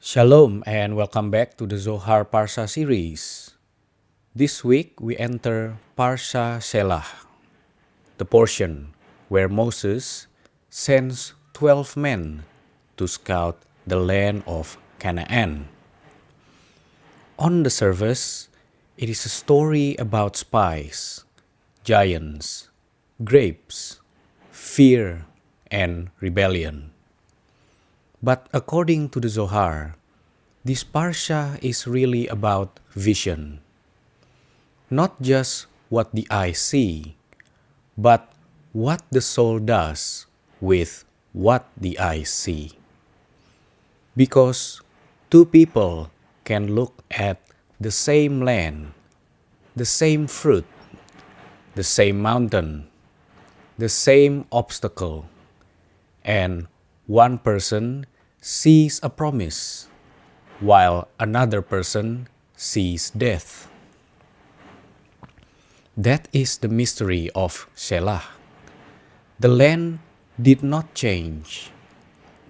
Shalom and welcome back to the Zohar Parasha series. This week we enter Parashat Shelach, the portion where Moses sends 12 men to scout the land of Canaan. On the surface, it is a story about spies, giants, grapes, fear, and rebellion. But according to the Zohar, this parsha is really about vision. Not just what the eye see, but what the soul does with what the eyes see. Because two people can look at the same land, the same fruit, the same mountain, the same obstacle, and one person sees a promise, while another person sees death. That is the mystery of Shelach. The land did not change.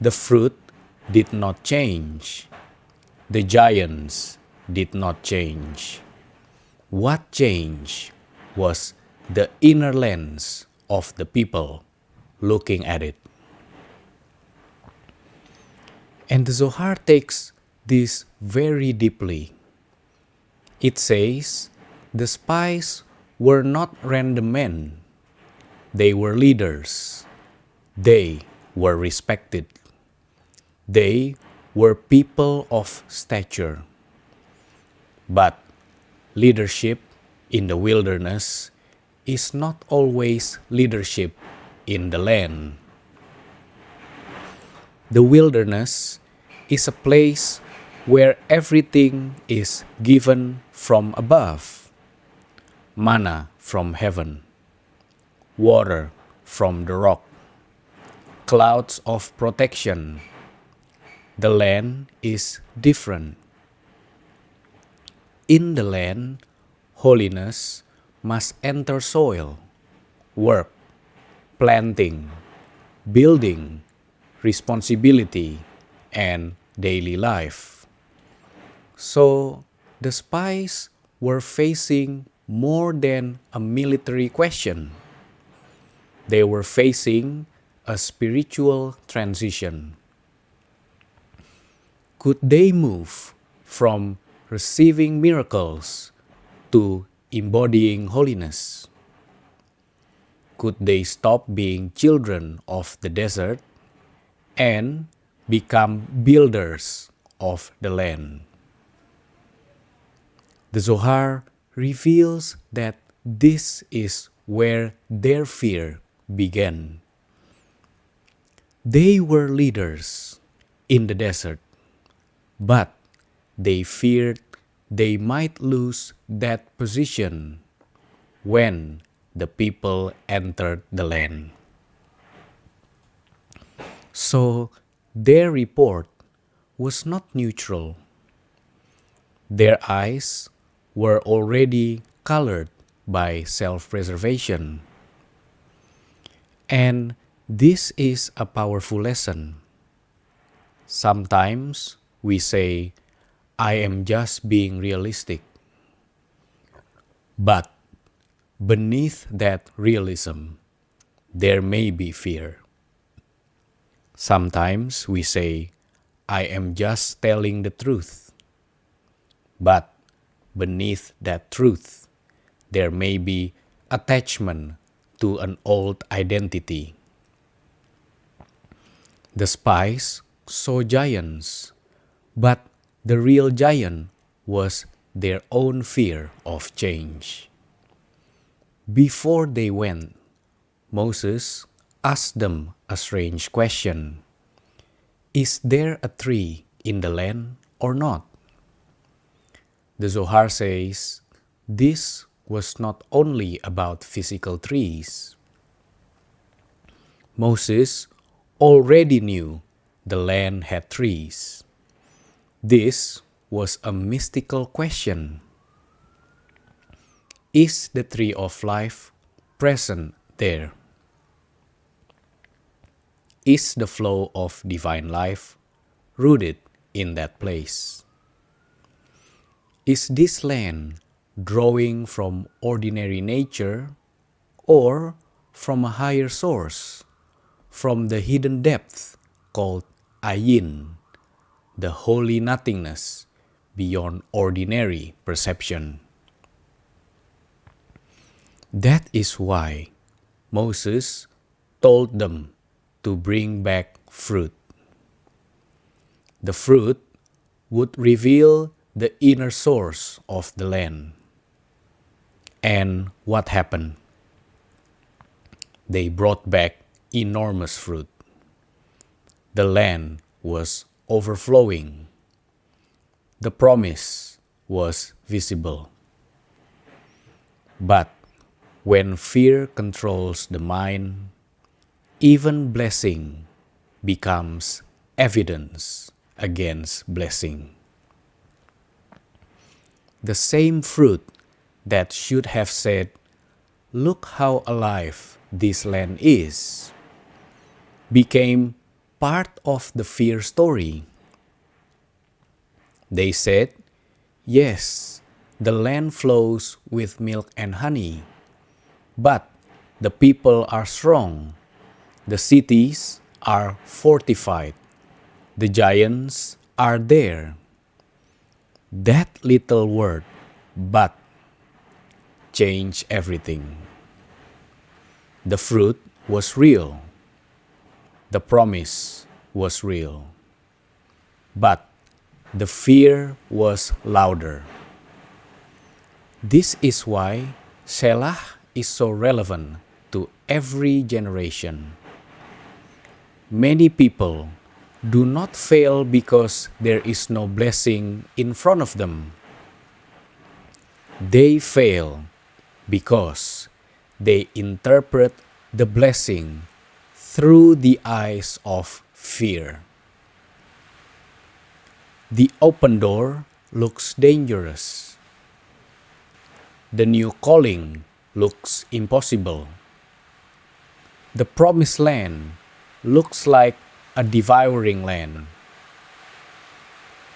The fruit did not change. The giants did not change. What changed was the inner lens of the people looking at it. And the Zohar takes this very deeply. It says the spies were not random men. They were leaders. They were respected. They were people of stature. But leadership in the wilderness is not always leadership in the land. The wilderness is a place where everything is given from above. Manna from heaven, water from the rock, clouds of protection. The land is different. In the land, holiness must enter soil, work, planting, building, responsibility, and daily life. So the spies were facing more than a military question. They were facing a spiritual transition. Could they move from receiving miracles to embodying holiness? Could they stop being children of the desert and become builders of the land? The Zohar reveals that this is where their fear began. They were leaders in the desert, but they feared they might lose that position when the people entered the land. So their report was not neutral. Their eyes were already colored by self-preservation. And this is a powerful lesson. Sometimes we say, I am just being realistic. But beneath that realism, there may be fear. Sometimes we say, I am just telling the truth. But beneath that truth, there may be attachment to an old identity. The spies saw giants, but the real giant was their own fear of change. Before they went, Moses asked them a strange question. Is there a tree in the land or not? The Zohar says this was not only about physical trees. Moses already knew the land had trees. This was a mystical question. Is the tree of life present there? Is the flow of divine life rooted in that place. Is this land drawing from ordinary nature or from a higher source, from the hidden depth called Ayin, the holy nothingness beyond ordinary perception? That is why Moses told them to bring back fruit. The fruit would reveal the inner source of the land. And what happened? They brought back enormous fruit. The land was overflowing. The promise was visible. But when fear controls the mind, even blessing becomes evidence against blessing. The same fruit that should have said, "Look how alive this land is," became part of the fear story. They said, "Yes, the land flows with milk and honey, but the people are strong, the cities are fortified, the giants are there." That little word, "but," changed everything. The fruit was real. The promise was real. But the fear was louder. This is why Shelach is so relevant to every generation. Many people do not fail because there is no blessing in front of them. They fail because they interpret the blessing through the eyes of fear. The open door looks dangerous. The new calling looks impossible. The promised land looks like a devouring land.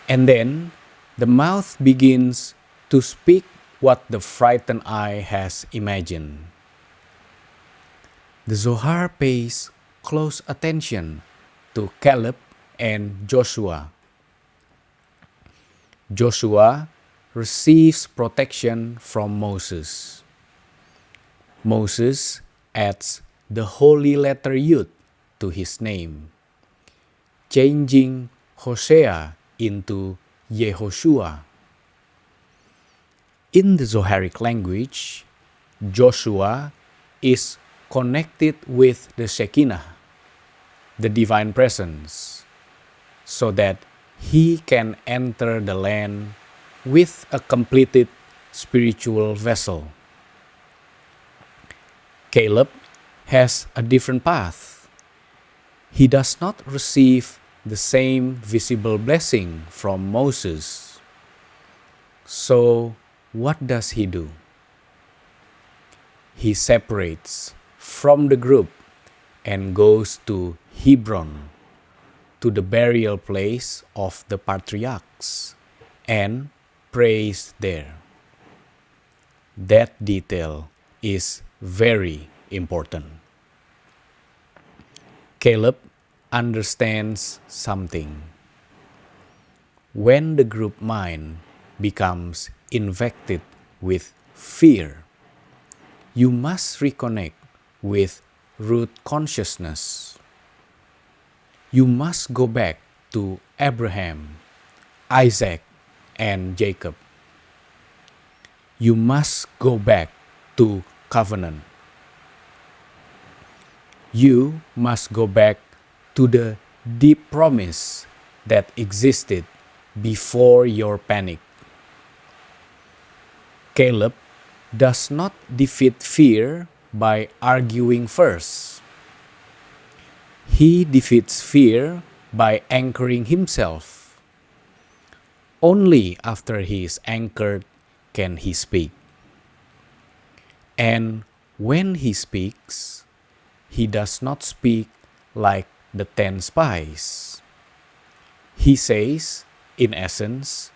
And then the mouth begins to speak what the frightened eye has imagined. The Zohar pays close attention to Caleb and Joshua. Joshua receives protection from Moses. Moses adds the holy letter Yud to his name, changing Hosea into Yehoshua. In the Zoharic language, Joshua is connected with the Shekinah, the divine presence, so that he can enter the land with a completed spiritual vessel. Caleb has a different path. He does not receive the same visible blessing from Moses. So, what does he do? He separates from the group and goes to Hebron, to the burial place of the patriarchs, and prays there. That detail is very important. Caleb understands something. When the group mind becomes infected with fear, you must reconnect with root consciousness. You must go back to Abraham, Isaac, and Jacob. You must go back to covenant. You must go back to the deep promise that existed before your panic. Caleb does not defeat fear by arguing first. He defeats fear by anchoring himself. Only after he is anchored can he speak. And when he speaks, he does not speak like the 10 spies. He says In essence,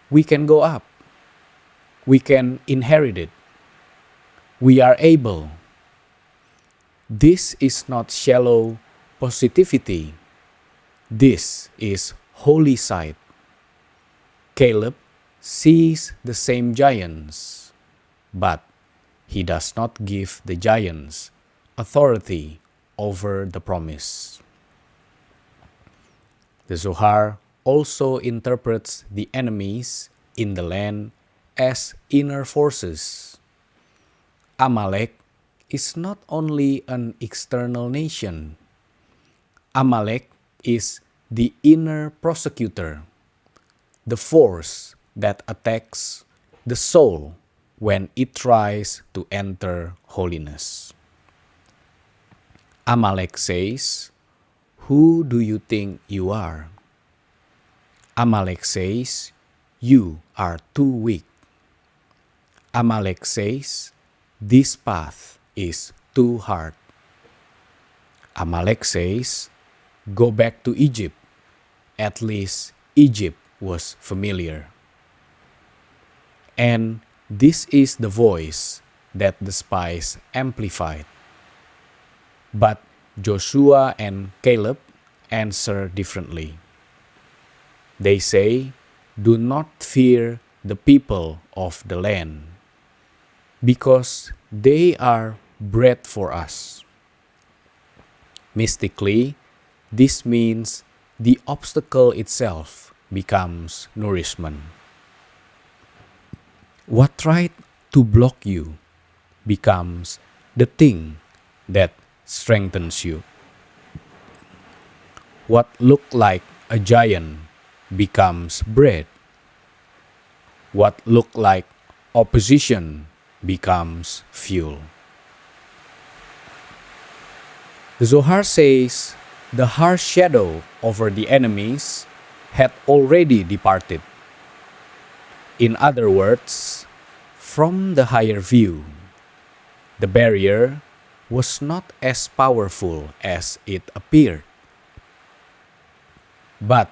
we can go up. We can inherit it. We are able. This is not shallow positivity. This is holy sight. Caleb sees the same giants, but he does not give the giants authority over the promise. The Zohar also interprets the enemies in the land as inner forces. Amalek is not only an external nation. Amalek is the inner prosecutor, the force that attacks the soul when it tries to enter holiness. Amalek says, "Who do you think you are?" Amalek says, "You are too weak." Amalek says, "This path is too hard." Amalek says, "Go back to Egypt. At least Egypt was familiar." And this is the voice that the spies amplified. But Joshua and Caleb answer differently. They say, "Do not fear the people of the land, because they are bread for us." Mystically, this means the obstacle itself becomes nourishment. What tried to block you becomes the thing that strengthens you. What looked like a giant becomes bread. What looked like opposition becomes fuel. The Zohar says the harsh shadow over the enemies had already departed. In other words, from the higher view, the barrier was not as powerful as it appeared. But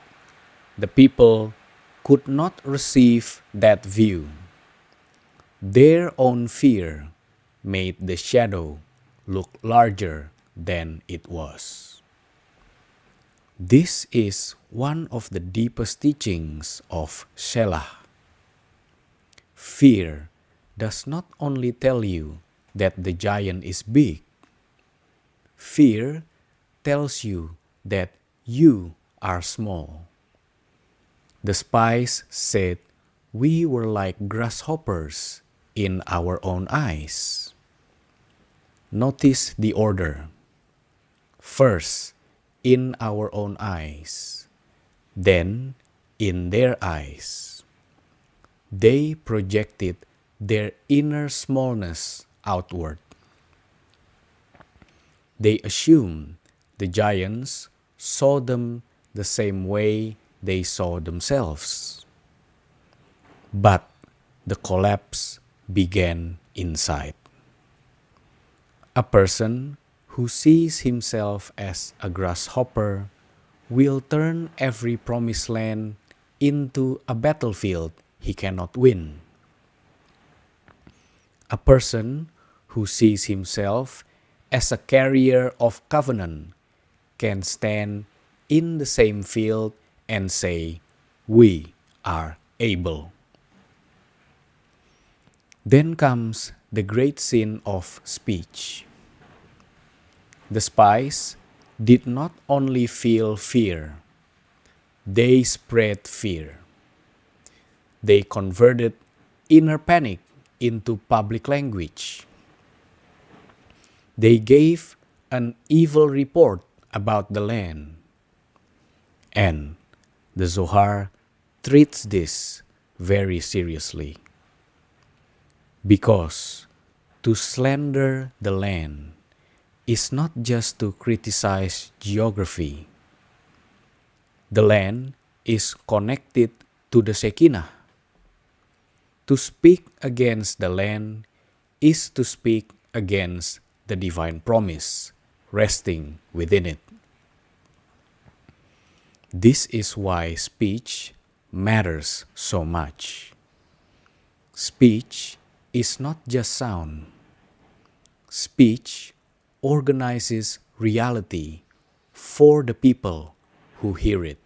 the people could not receive that view. Their own fear made the shadow look larger than it was. This is one of the deepest teachings of Shelach. Fear does not only tell you that the giant is big. Fear tells you that you are small. The spies said we were like grasshoppers in our own eyes. Notice the order. First, in our own eyes, then in their eyes. They projected their inner smallness outward. They assumed the giants saw them the same way they saw themselves. But the collapse began inside. A person who sees himself as a grasshopper will turn every promised land into a battlefield he cannot win. A person who sees himself as a carrier of covenant can stand in the same field and say, "We are able." Then comes the great sin of speech. The spies did not only feel fear, they spread fear. They converted inner panic into public language. They gave an evil report about the land. And the Zohar treats this very seriously. Because to slander the land is not just to criticize geography. The land is connected to the Shekinah. To speak against the land is to speak against the divine promise resting within it. This is why speech matters so much. Speech is not just sound. Speech organizes reality for the people who hear it.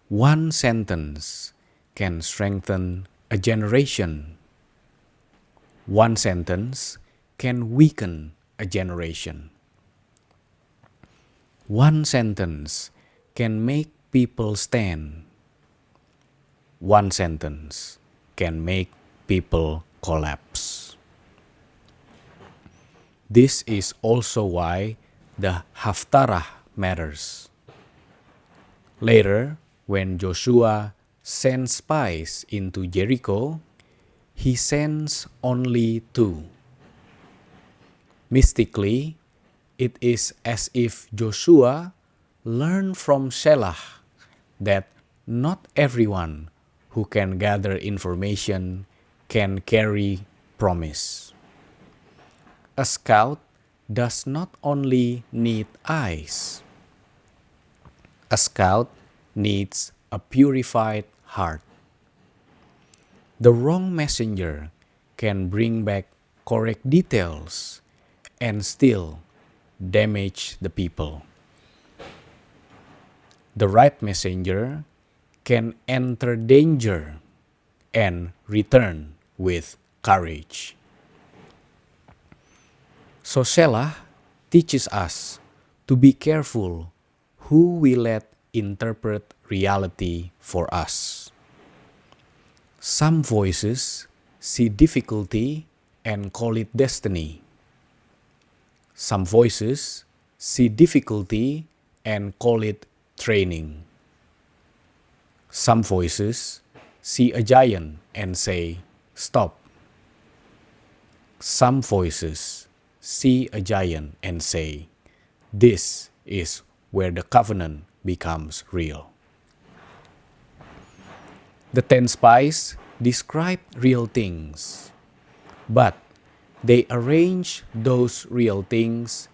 One sentence can strengthen a generation. One sentence can weaken a generation. One sentence can make people stand. One sentence can make people collapse. This is also why the Haftarah matters. Later, when Joshua sends spies into Jericho, he sends only 2. Mystically, it is as if Joshua learned from Shelach that not everyone who can gather information can carry promise. A scout does not only need eyes. A scout needs a purified heart. The wrong messenger can bring back correct details and still damage the people. The right messenger can enter danger and return with courage. So Shelach teaches us to be careful who we let interpret reality for us. Some voices see difficulty and call it destiny. Some voices see difficulty and call it training. Some voices see a giant and say, "Stop." Some voices see a giant and say, "This is where the covenant becomes real." The 10 spies describe real things, but they arrange those real things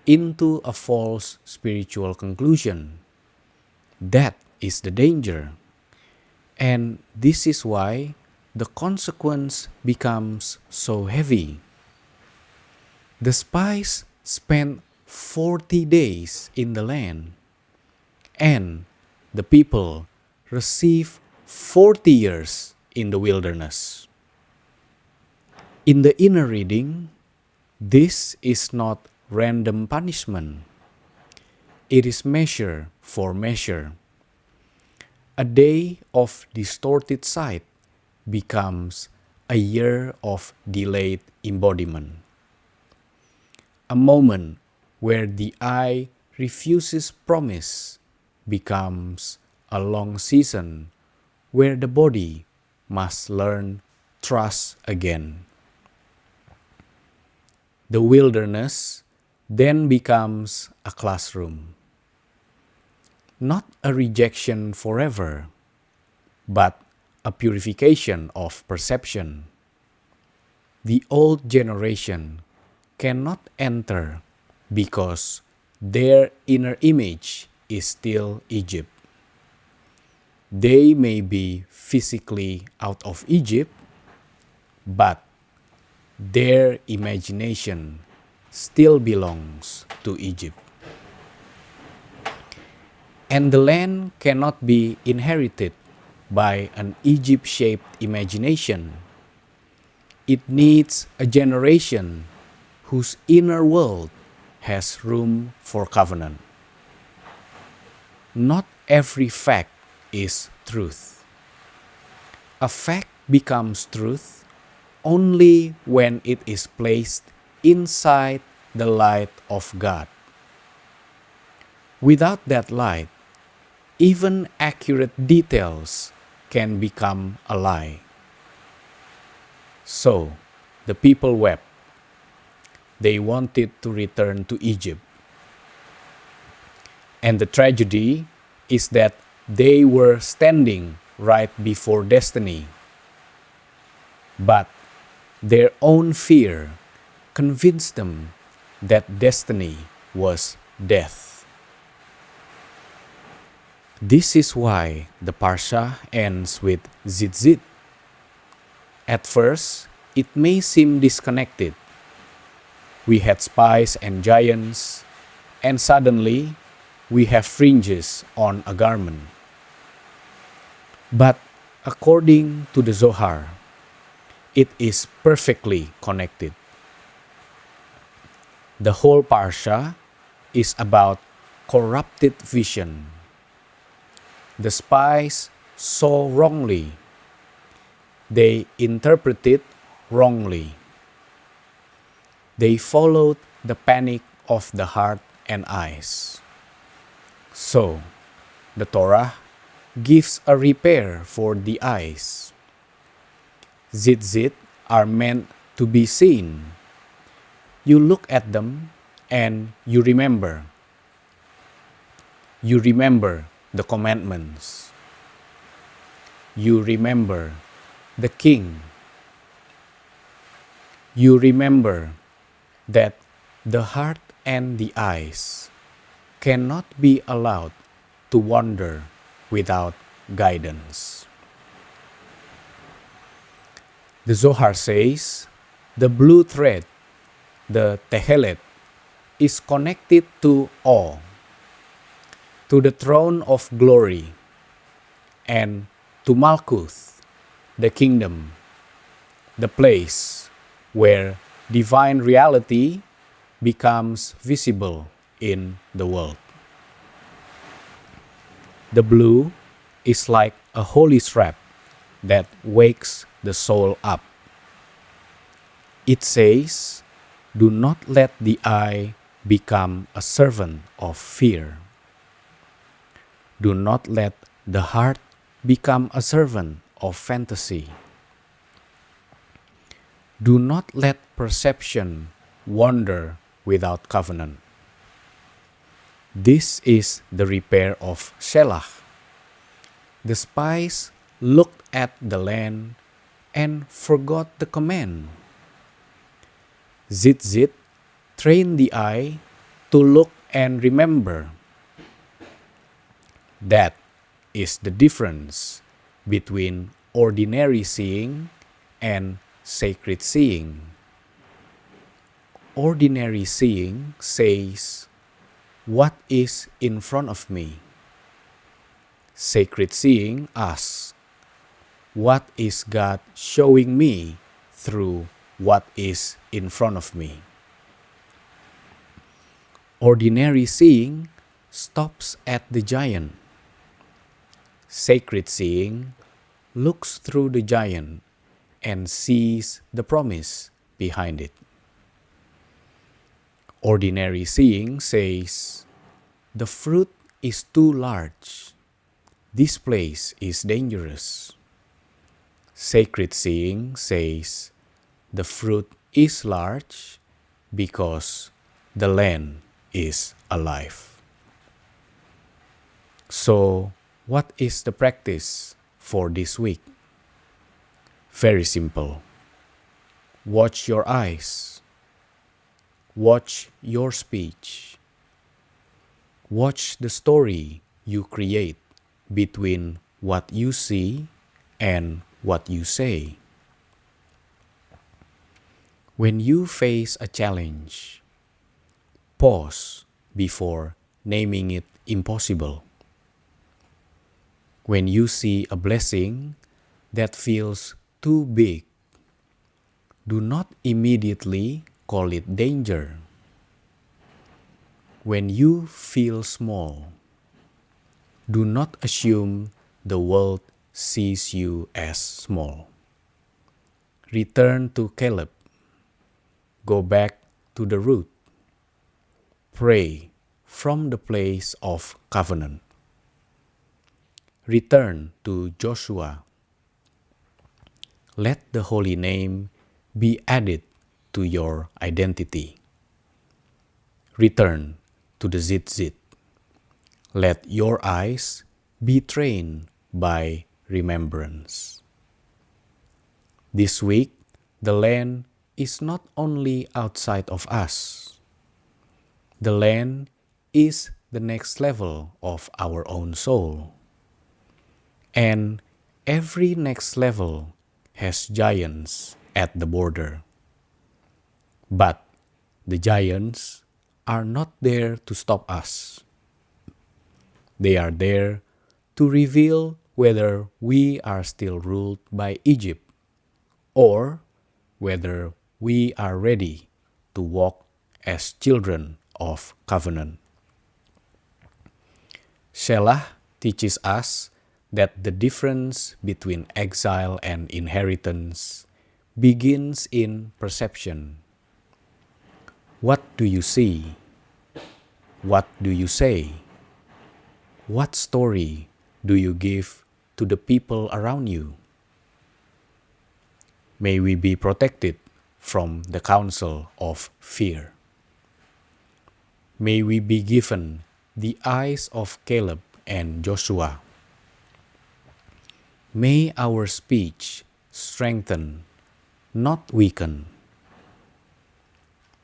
into a false spiritual conclusion. That is the danger. And this is why the consequence becomes so heavy. The spies spent 40 days in the land, and the people receive 40 years in the wilderness. In the inner reading, this is not random punishment. It is measure for measure. A day of distorted sight becomes a year of delayed embodiment. A moment where the eye refuses promise becomes a long season where the body must learn trust again. The wilderness then becomes a classroom. Not a rejection forever, but a purification of perception. The old generation cannot enter because their inner image is still Egypt. They may be physically out of Egypt, but their imagination still belongs to Egypt. And the land cannot be inherited by an Egypt-shaped imagination. It needs a generation whose inner world has room for covenant. Not every fact is truth. A fact becomes truth only when it is placed inside the light of God. Without that light, even accurate details can become a lie. So, the people wept. They wanted to return to Egypt. And the tragedy is that they were standing right before destiny. But their own fear convinced them that destiny was death. This is why the parashah ends with Tzitzit. At first, it may seem disconnected. We had spies and giants, and suddenly we have fringes on a garment. But according to the Zohar, it is perfectly connected. The whole parashah is about corrupted vision. The spies saw wrongly. They interpreted wrongly. They followed the panic of the heart and eyes. So, the Torah gives a repair for the eyes. Tzitzit are meant to be seen. You look at them and you remember. You remember the commandments. You remember the king. You remember that the heart and the eyes cannot be allowed to wander without guidance. The Zohar says the blue thread, the tehelet, is connected to awe, to the throne of glory, and to Malkuth, the kingdom, the place where divine reality becomes visible in the world. The blue is like a holy strap that wakes the soul up. It says, "Do not let the eye become a servant of fear. Do not let the heart become a servant of fantasy. Do not let perception wander without covenant." This is the repair of Shelach. The spies looked at the land and forgot the command. Tzitzit trained the eye to look and remember. That is the difference between ordinary seeing and sacred seeing. Ordinary seeing says, "What is in front of me?" Sacred seeing asks, "What is God showing me through what is in front of me?" Ordinary seeing stops at the giant. Sacred seeing looks through the giant and sees the promise behind it. Ordinary seeing says, "The fruit is too large. This place is dangerous." Sacred seeing says, "The fruit is large because the land is alive." So, what is the practice for this week? Very simple. Watch your eyes. Watch your speech. Watch the story you create between what you see and what you say. When you face a challenge, pause before naming it impossible. When you see a blessing that feels too big, do not immediately call it danger. When you feel small, do not assume the world sees you as small. Return to Caleb. Go back to the root. Pray from the place of covenant. Return to Joshua. Let the holy name be added to your identity. Return to the Tzitzit. Let your eyes be trained by remembrance. This week, the land is not only outside of us. The land is the next level of our own soul. And every next level has giants at the border. But the giants are not there to stop us. They are there to reveal whether we are still ruled by Egypt or whether we are ready to walk as children of covenant. Shelach teaches us that the difference between exile and inheritance begins in perception. What do you see? What do you say? What story do you give to the people around you? May we be protected from the counsel of fear. May we be given the eyes of Caleb and Joshua. May our speech strengthen, not weaken.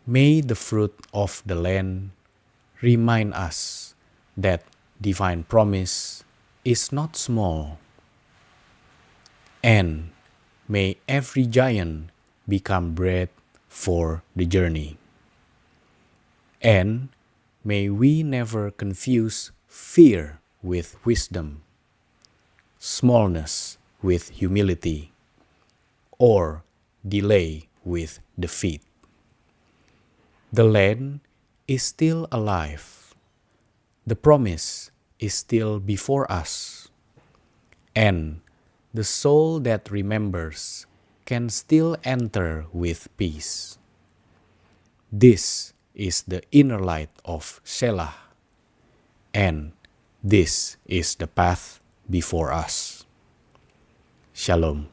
May the fruit of the land remind us that divine promise is not small. And may every giant become bread for the journey. And may we never confuse fear with wisdom, smallness with humility, or delay with defeat. The land is still alive. The promise is still before us. And the soul that remembers can still enter with peace. This is the inner light of Shelach, and this is the path before us. Shalom.